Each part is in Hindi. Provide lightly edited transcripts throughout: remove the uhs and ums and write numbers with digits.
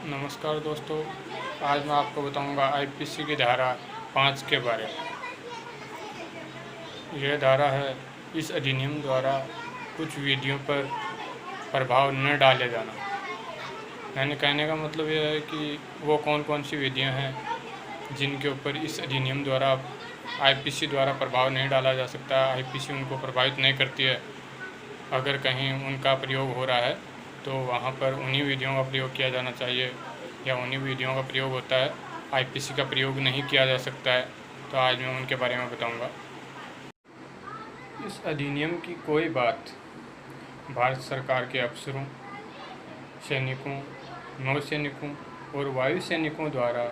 नमस्कार दोस्तों, आज मैं आपको बताऊंगा आईपीसी की धारा 5 के बारे में। यह धारा है, इस अधिनियम द्वारा कुछ विधियों पर प्रभाव न डाले जाना। यानी कहने का मतलब यह है कि वो कौन कौन सी विधियां हैं जिनके ऊपर इस अधिनियम द्वारा आईपीसी द्वारा प्रभाव नहीं डाला जा सकता, आईपीसी उनको प्रभावित नहीं करती है। अगर कहीं उनका प्रयोग हो रहा है तो वहाँ पर उन्हीं विधियों का प्रयोग किया जाना चाहिए, या उन्हीं विधियों का प्रयोग होता है, आईपीसी का प्रयोग नहीं किया जा सकता है। तो आज मैं उनके बारे में बताऊंगा। इस अधिनियम की कोई बात भारत सरकार के अफसरों, सैनिकों, नौसैनिकों और वायु सैनिकों द्वारा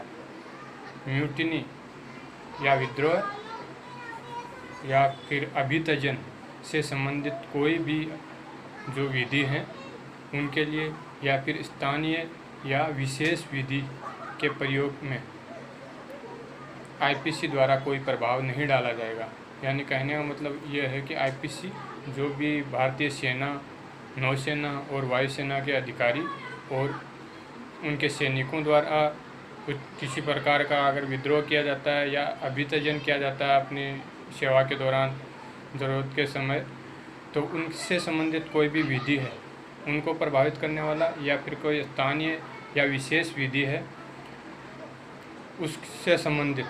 म्यूटिनी या विद्रोह या फिर अभितजन से संबंधित कोई भी जो विधि हैं उनके लिए, या फिर स्थानीय या विशेष विधि के प्रयोग में आईपीसी द्वारा कोई प्रभाव नहीं डाला जाएगा। यानी कहने का मतलब यह है कि आईपीसी जो भी भारतीय सेना, नौसेना और वायुसेना के अधिकारी और उनके सैनिकों द्वारा किसी प्रकार का अगर विद्रोह किया जाता है या अभितजन किया जाता है अपनी सेवा के दौरान ज़रूरत के समय, तो उनसे संबंधित कोई भी विधि है उनको प्रभावित करने वाला, या फिर कोई स्थानीय या विशेष विधि है उससे संबंधित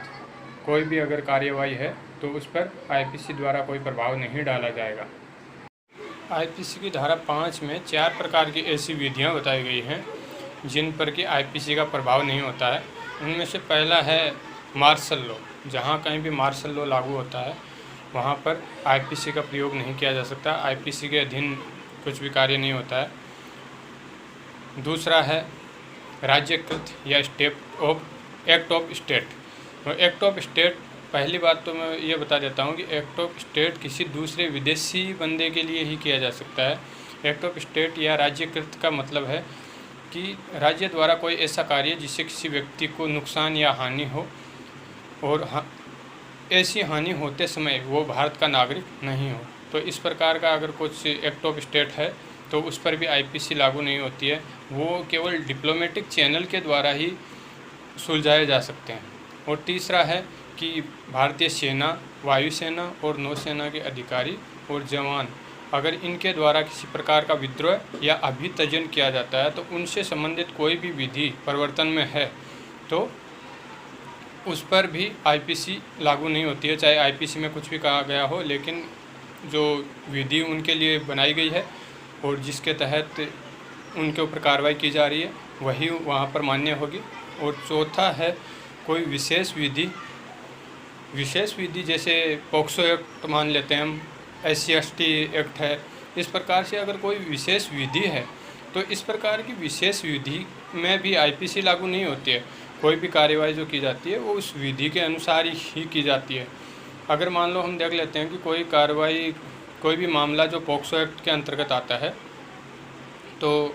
कोई भी अगर कार्यवाही है तो उस पर आईपीसी द्वारा कोई प्रभाव नहीं डाला जाएगा। आईपीसी की धारा 5 में 4 प्रकार की ऐसी विधियां बताई गई हैं जिन पर कि आईपीसी का प्रभाव नहीं होता है। उनमें से पहला है मार्शल लॉ। जहां कहीं भी मार्शल लॉ लागू होता है वहां पर आईपीसी का प्रयोग नहीं किया जा सकता, आईपीसी के अधीन कुछ भी कार्य नहीं होता है। दूसरा है राज्यकृत या एक्ट ऑफ स्टेट। तो एक्ट ऑफ स्टेट, पहली बात तो मैं ये बता देता हूँ कि एक्ट ऑफ स्टेट किसी दूसरे विदेशी बंदे के लिए ही किया जा सकता है। एक्ट ऑफ स्टेट या राज्यकृत का मतलब है कि राज्य द्वारा कोई ऐसा कार्य जिससे किसी व्यक्ति को नुकसान या हानि हो, और ऐसी हानि होते समय वो भारत का नागरिक नहीं हो, तो इस प्रकार का अगर कुछ एक्ट ऑफ स्टेट है तो उस पर भी आईपीसी लागू नहीं होती है। वो केवल डिप्लोमेटिक चैनल के द्वारा ही सुलझाए जा सकते हैं। और तीसरा है कि भारतीय सेना, वायुसेना और नौसेना के अधिकारी और जवान अगर इनके द्वारा किसी प्रकार का विद्रोह या अभितजन किया जाता है तो उनसे संबंधित कोई भी विधि परिवर्तन में है तो उस पर भी आईपीसी लागू नहीं होती है, चाहे आईपीसी में कुछ भी कहा गया हो, लेकिन जो विधि उनके लिए बनाई गई है और जिसके तहत उनके ऊपर कार्रवाई की जा रही है वही वहाँ पर मान्य होगी। और चौथा है कोई विशेष विधि जैसे पॉक्सो एक्ट मान लेते हैं हम, SC/ST एक्ट है। इस प्रकार से अगर कोई विशेष विधि है तो इस प्रकार की विशेष विधि में भी आईपीसी लागू नहीं होती है। कोई भी कार्यवाही जो की जाती है वो उस विधि के अनुसार ही की जाती है। अगर मान लो हम देख लेते हैं कि कोई कार्रवाई, कोई भी मामला जो पॉक्सो एक्ट के अंतर्गत आता है तो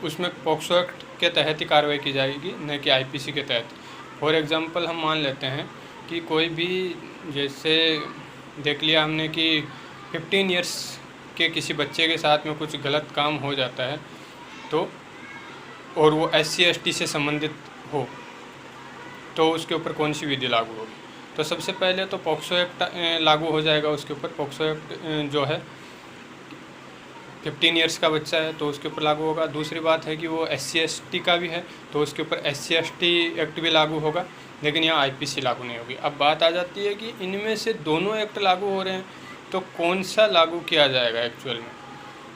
उसमें पॉक्सो एक्ट के तहत ही कार्रवाई की जाएगी, न कि आईपीसी के तहत। फॉर एग्जांपल हम मान लेते हैं कि कोई भी, जैसे देख लिया हमने कि 15 इयर्स के किसी बच्चे के साथ में कुछ गलत काम हो जाता है तो, और वो SC/ST से संबंधित हो, तो उसके ऊपर कौन सी विधि लागू होगी? तो सबसे पहले तो पॉक्सो एक्ट लागू हो जाएगा उसके ऊपर। पॉक्सो एक्ट जो है 15 इयर्स का बच्चा है तो उसके ऊपर लागू होगा। दूसरी बात है कि वो SC/ST का भी है तो उसके ऊपर SC/ST एक्ट भी लागू होगा, लेकिन यहाँ आईपीसी लागू नहीं होगी। अब बात आ जाती है कि इनमें से दोनों एक्ट लागू हो रहे हैं तो कौन सा लागू किया जाएगा एक्चुअल में।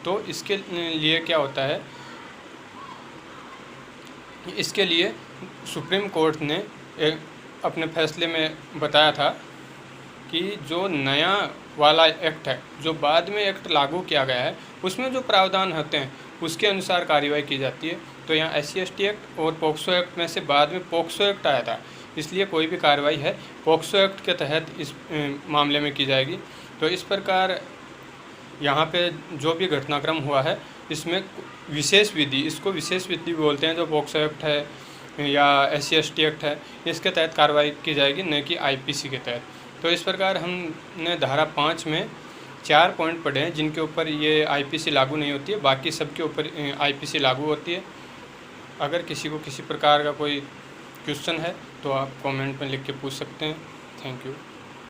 तो इसके लिए क्या होता है, इसके लिए सुप्रीम कोर्ट ने अपने फैसले में बताया था कि जो नया वाला एक्ट है, जो बाद में एक्ट लागू किया गया है, उसमें जो प्रावधान होते हैं उसके अनुसार कार्रवाई की जाती है। तो यहाँ SC/ST एक्ट और पॉक्सो एक्ट में से बाद में पॉक्सो एक्ट आया था, इसलिए कोई भी कार्रवाई है पॉक्सो एक्ट के तहत इस मामले में की जाएगी। तो इस प्रकार यहाँ पे जो भी घटनाक्रम हुआ है इसमें विशेष विधि, इसको विशेष विधि बोलते हैं, जो पॉक्सो एक्ट है या SC/ST एक्ट है, इसके तहत कार्रवाई की जाएगी, न कि आईपीसी के तहत। तो इस प्रकार हमने धारा 5 में 4 पॉइंट पढ़े हैं जिनके ऊपर ये आईपीसी लागू नहीं होती है, बाकी सब के ऊपर आईपीसी लागू होती है। अगर किसी को किसी प्रकार का कोई क्वेश्चन है तो आप कमेंट में लिख के पूछ सकते हैं। Thank you.